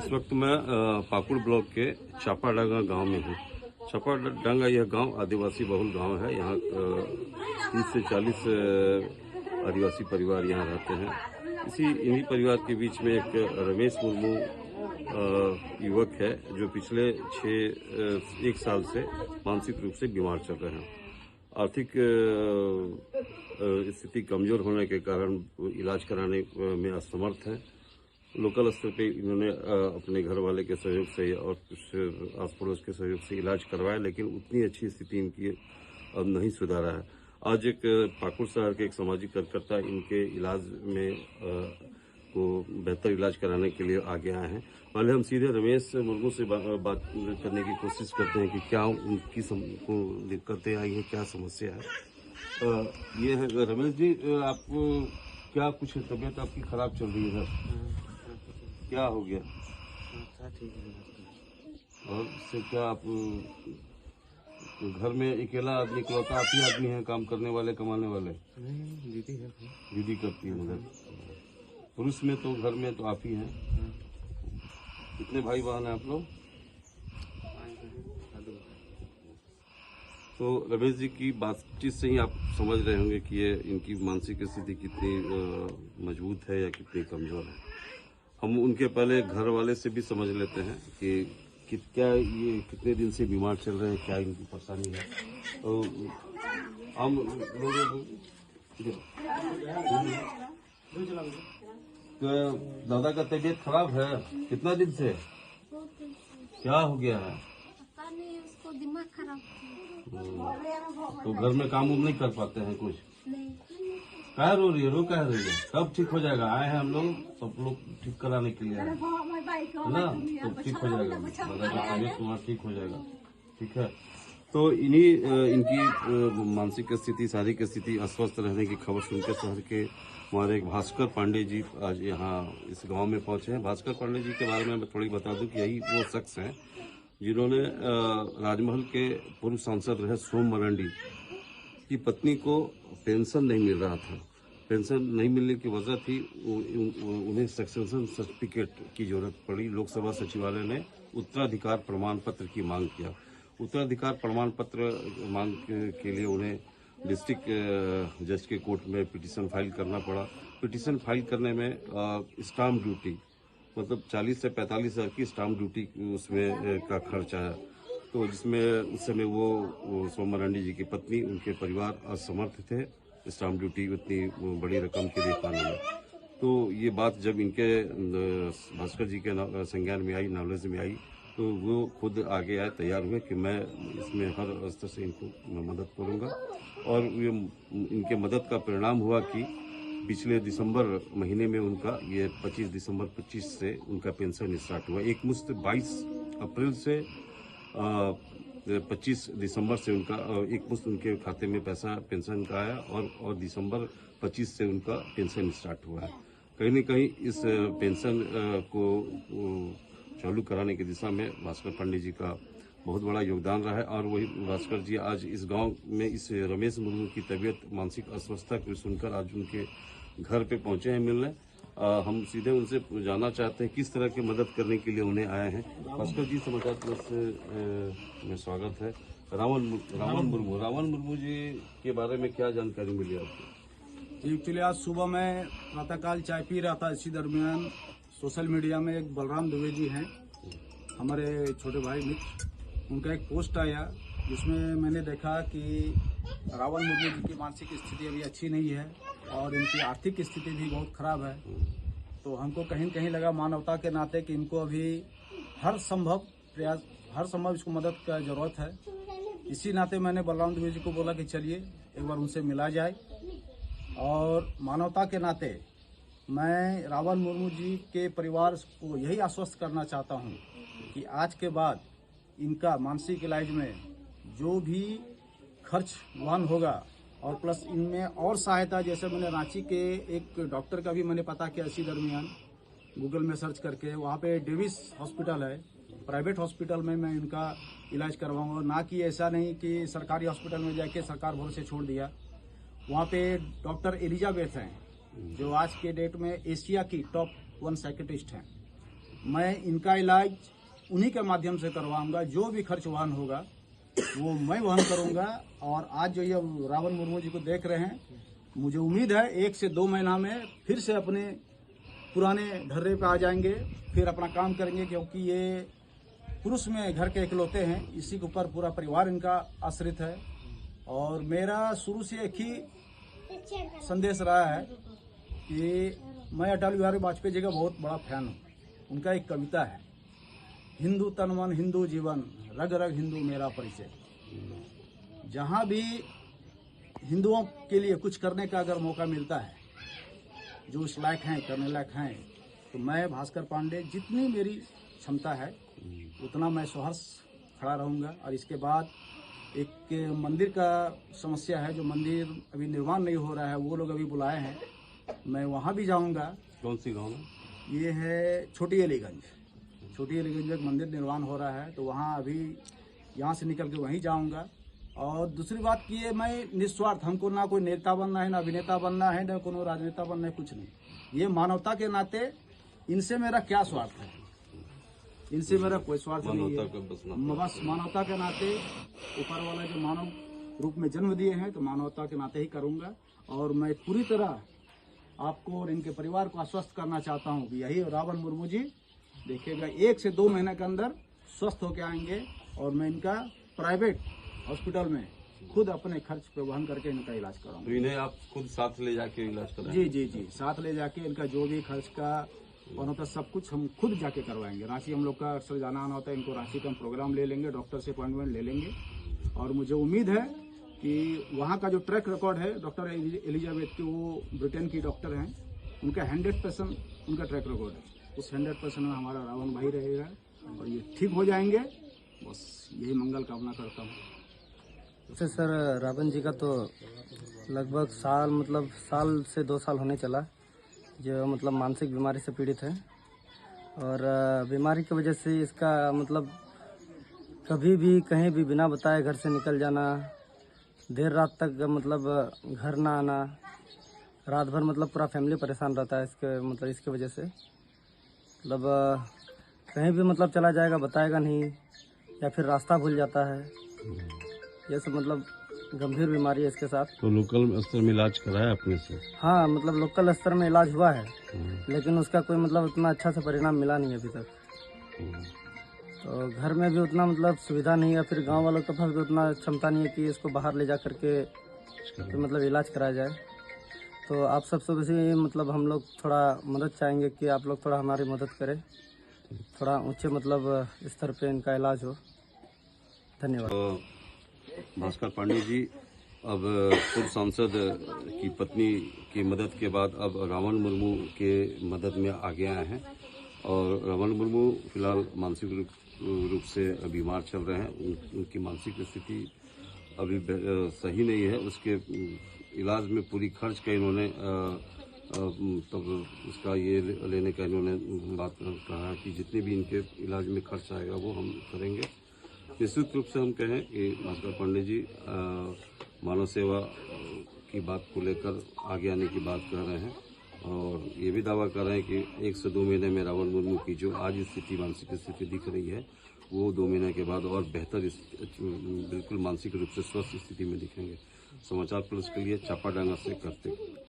इस वक्त मैं पाकुड़ ब्लॉक के चापाडांगा गांव में हूँ। चापाडांगा यह गांव आदिवासी बहुल गांव है। यहाँ 30 से 40 आदिवासी परिवार यहाँ रहते हैं। इन्हीं परिवार के बीच में एक रमेश मुर्मू युवक है जो पिछले 1 साल से मानसिक रूप से बीमार चल रहे हैं। आर्थिक स्थिति कमजोर होने के कारण इलाज कराने में असमर्थ हैं। लोकल स्तर पे इन्होंने अपने घर वाले के सहयोग से और कुछ आस पड़ोस के सहयोग से इलाज करवाया, लेकिन उतनी अच्छी स्थिति इनकी अब नहीं सुधारा है। आज एक पाकुड़ शहर के एक सामाजिक कार्यकर्ता इनके इलाज में को बेहतर इलाज कराने के लिए आगे आए हैं। पहले हम सीधे रमेश मुर्मू से बात करने की कोशिश करते हैं कि क्या उनकी को दिक्कतें आई हैं, क्या समस्या है। ये है रमेश जी, आपको क्या कुछ तबीयत आपकी खराब चल रही है? क्या हो गया? और इससे क्या आप घर में अकेला आदमी इकलौता आप ही आदमी हैं काम करने वाले, कमाने वाले? नहीं, दीदी है। दीदी करती है मदद। पुरुष में तो घर में तो आप ही हैं। कितने भाई बहन हैं आप लोग? तो रमेश जी की बातचीत से ही आप समझ रहे होंगे कि ये इनकी मानसिक स्थिति कितनी मजबूत है या कितनी कमजोर है। हम उनके पहले घर वाले से भी समझ लेते हैं कि क्या ये कितने दिन से बीमार चल रहे हैं, क्या इनकी परेशानी है। तो हम लोगों तो दादा का तबीयत खराब है कितना दिन से? क्या हो गया है? पता नहीं, उसको दिमाग खराब तो घर में काम नहीं कर पाते हैं कुछ? नहीं। क्या रो रही है? रो क्या रही है? कब ठीक हो जाएगा? आए हैं हम लोग, सब लोग ठीक कराने के लिए है ना, तो ठीक हो जाएगा। दादा का तबीयत तुम्हारा ठीक हो जाएगा, ठीक है। तो इनकी मानसिक स्थिति, शारीरिक स्थिति अस्वस्थ रहने की खबर सुनकर शहर के हमारे एक भास्कर पांडे जी आज यहाँ इस गांव में पहुंचे हैं। भास्कर पांडे जी के बारे में मैं थोड़ी बता दूं कि यही वो शख्स हैं जिन्होंने राजमहल के पूर्व सांसद रहे सोम मरांडी की पत्नी को पेंशन नहीं मिल रहा था। पेंशन नहीं मिलने की वजह थी उन्हें सक्सेशन सर्टिफिकेट की जरूरत पड़ी। लोकसभा सचिवालय ने उत्तराधिकार प्रमाण पत्र की मांग किया। उत्तराधिकार प्रमाण पत्र मांग के लिए उन्हें डिस्ट्रिक्ट जज के कोर्ट में पिटीशन फाइल करना पड़ा। पिटीशन फाइल करने में स्टाम्प ड्यूटी मतलब 40 से 45 हज़ार की स्टाम्प ड्यूटी उसमें का खर्च आया। तो जिसमें उस समय वो सोम मरांडी जी की पत्नी, उनके परिवार असमर्थ थे स्टाम्प ड्यूटी उतनी बड़ी रकम के दे पाने में। तो ये बात जब इनके भास्कर जी के संज्ञान में आई, नॉलेज में आई, तो वो खुद आगे आए, तैयार हुए कि मैं इसमें हर स्तर से इनको मैं मदद करूँगा। और ये इनके मदद का परिणाम हुआ कि पिछले दिसंबर महीने में उनका ये 25 दिसंबर 25 से उनका पेंशन स्टार्ट हुआ। एक मुश्त 22 अप्रैल से 25 दिसंबर से उनका एक मुश्त उनके खाते में पैसा पेंशन का आया और दिसंबर 25 से उनका पेंशन स्टार्ट हुआ है। कहीं न कहीं इस पेंशन को चालू कराने की दिशा में भास्कर पांडे जी का बहुत बड़ा योगदान रहा है। और वही भास्कर जी आज इस गांव में इस रमेश मुर्मू की तबीयत मानसिक अस्वस्थता को सुनकर आज उनके घर पे पहुंचे हैं मिलने। हम सीधे उनसे जानना चाहते हैं किस तरह की मदद करने के लिए उन्हें आए हैं। भास्कर जी, समाचार प्लस में स्वागत है। रावण मुर्मू जी के बारे में क्या जानकारी मिली आपको? एक्चुअली आज सुबह मैं प्रातःकाल चाय पी रहा था, इसी दरमियान सोशल मीडिया में एक बलराम दुबे जी हैं, हमारे छोटे भाई मित्र, उनका एक पोस्ट आया जिसमें मैंने देखा कि रावण मुर्मू जी की मानसिक स्थिति अभी अच्छी नहीं है और इनकी आर्थिक स्थिति भी बहुत खराब है। तो हमको कहीं न कहीं लगा मानवता के नाते कि इनको अभी हर संभव इसको मदद का जरूरत है। इसी नाते मैंने बलराम दुबे जी को बोला कि चलिए एक बार उनसे मिला जाए। और मानवता के नाते मैं रावण मुर्मू जी के परिवार को यही आश्वस्त करना चाहता हूँ कि आज के बाद इनका मानसिक इलाज में जो भी खर्च वहन होगा और प्लस इनमें और सहायता, जैसे मैंने रांची के एक डॉक्टर का भी मैंने पता किया इसी दरमियान गूगल में सर्च करके, वहाँ पे डेविस हॉस्पिटल है, प्राइवेट हॉस्पिटल में मैं इनका इलाज करवाऊंगा। ना कि ऐसा नहीं कि सरकारी हॉस्पिटल में जाके सरकार भरोसे छोड़ दिया। वहाँ पे डॉक्टर एलिजाबेथ हैं जो आज के डेट में एशिया की टॉप 1 साइकेट्रिस्ट हैं। मैं इनका इलाज उन्हीं के माध्यम से करवाऊंगा। जो भी खर्च वहन होगा वो मैं वहन करूंगा। और आज जो ये रावण मुर्मू जी को देख रहे हैं, मुझे उम्मीद है 1 से 2 महीना में फिर से अपने पुराने ढर्रे पे आ जाएंगे, फिर अपना काम करेंगे, क्योंकि ये पुरुष में घर के इकलौते हैं। इसी के ऊपर पूरा परिवार इनका आश्रित है। और मेरा शुरू से एक ही संदेश रहा है कि मैं अटल बिहारी वाजपेयी जी का बहुत बड़ा फैन हूँ। उनका एक कविता है, हिंदू तन मन हिंदू जीवन, रग रग हिंदू मेरा परिचय। जहाँ भी हिंदुओं के लिए कुछ करने का अगर मौका मिलता है, जो इस लायक हैं, करने लायक हैं, तो मैं भास्कर पांडे जितनी मेरी क्षमता है उतना मैं सहर्ष खड़ा रहूँगा। और इसके बाद एक मंदिर का समस्या है, जो मंदिर अभी निर्माण नहीं हो रहा है, वो लोग अभी बुलाए हैं, मैं वहाँ भी जाऊँगा। कौन सी गाँव में? ये है छोटी अलीगंज। छोटी अलीगंज में एक मंदिर निर्माण हो रहा है, तो वहाँ अभी यहाँ से निकल के वहीं जाऊँगा। और दूसरी बात कि ये मैं निस्वार्थ, हमको ना कोई नेता बनना है, ना अभिनेता बनना है, ना कोनो राजनेता बनना है, कुछ नहीं। ये मानवता के नाते इनसे मेरा क्या स्वार्थ है, इनसे मेरा कोई स्वार्थ नहीं है। बस मानवता के नाते ऊपर वाला जो मानव रूप में जन्म दिए हैं, तो मानवता के नाते ही करूँगा। और मैं पूरी तरह आपको और इनके परिवार को आश्वस्त करना चाहता हूँ कि यही रावण मुर्मू जी देखिएगा 1 से 2 महीने के अंदर स्वस्थ होकर आएंगे। और मैं इनका प्राइवेट हॉस्पिटल में खुद अपने खर्च पे वहन करके इनका इलाज कराऊंगा। तो इन्हें आप खुद साथ ले जाके इलाज कराएं? जी जी जी, साथ ले जाके इनका जो भी खर्च का और होता सब कुछ हम खुद जाके करवाएंगे। रांची हम लोग का अक्सर जाना आना होता है, इनको रांची का हम प्रोग्राम ले लेंगे, डॉक्टर से अपॉइंटमेंट ले लेंगे। और मुझे उम्मीद है कि वहाँ का जो ट्रैक रिकॉर्ड है डॉक्टर एलिजाबेथ की, वो ब्रिटेन की डॉक्टर हैं, उनका 100% उनका ट्रैक रिकॉर्ड है। उस 100% में हमारा रावण भाई रहेगा और ये ठीक हो जाएंगे। बस यही मंगल कामना करता हूँ। वैसे सर रावण जी का तो लगभग साल से 2 साल होने चला, जो मतलब मानसिक बीमारी से पीड़ित है। और बीमारी की वजह से इसका मतलब कभी भी कहीं भी बिना बताए घर से निकल जाना, देर रात तक मतलब घर ना आना, रात भर मतलब पूरा फैमिली परेशान रहता है इसके वजह से। मतलब कहीं भी मतलब चला जाएगा, बताएगा नहीं, या फिर रास्ता भूल जाता है। ये सब मतलब गंभीर बीमारी है इसके साथ। तो लोकल स्तर में इलाज कराया अपने से? हाँ, मतलब लोकल स्तर में इलाज हुआ है, लेकिन उसका कोई मतलब उतना अच्छा से परिणाम मिला नहीं अभी तक। तो घर में भी उतना मतलब सुविधा नहीं है, फिर गांव वालों के पास भी उतना क्षमता नहीं है कि इसको बाहर ले जा करके तो मतलब इलाज कराया जाए। तो आप सबसे वैसे मतलब हम लोग थोड़ा मदद चाहेंगे कि आप लोग थोड़ा हमारी मदद करें, थोड़ा ऊंचे मतलब स्तर पे इनका इलाज हो। धन्यवाद। भास्कर पांडे जी अब पूर्व सांसद की पत्नी की मदद के बाद अब रावण मुर्मू के मदद में आगे आए हैं। और रावण मुर्मू फिलहाल मानसिक रूप से बीमार चल रहे हैं। उनकी मानसिक स्थिति अभी सही नहीं है। उसके इलाज में पूरी खर्च का इन्होंने तब उसका ये लेने का इन्होंने बात कहा कि जितने भी इनके इलाज में खर्च आएगा वो हम करेंगे। निश्चित रूप से हम कहें कि भास्कर पांडे जी मानव सेवा की बात को लेकर आगे आने की बात कर रहे हैं। और ये भी दावा कर रहे हैं कि 1 से 2 महीने में रावण मुर्मू की जो आज स्थिति मानसिक स्थिति दिख रही है, वो 2 महीने के बाद और बेहतर बिल्कुल मानसिक रूप से स्वस्थ स्थिति में दिखेंगे। समाचार प्लस के लिए चापाडांगा से करते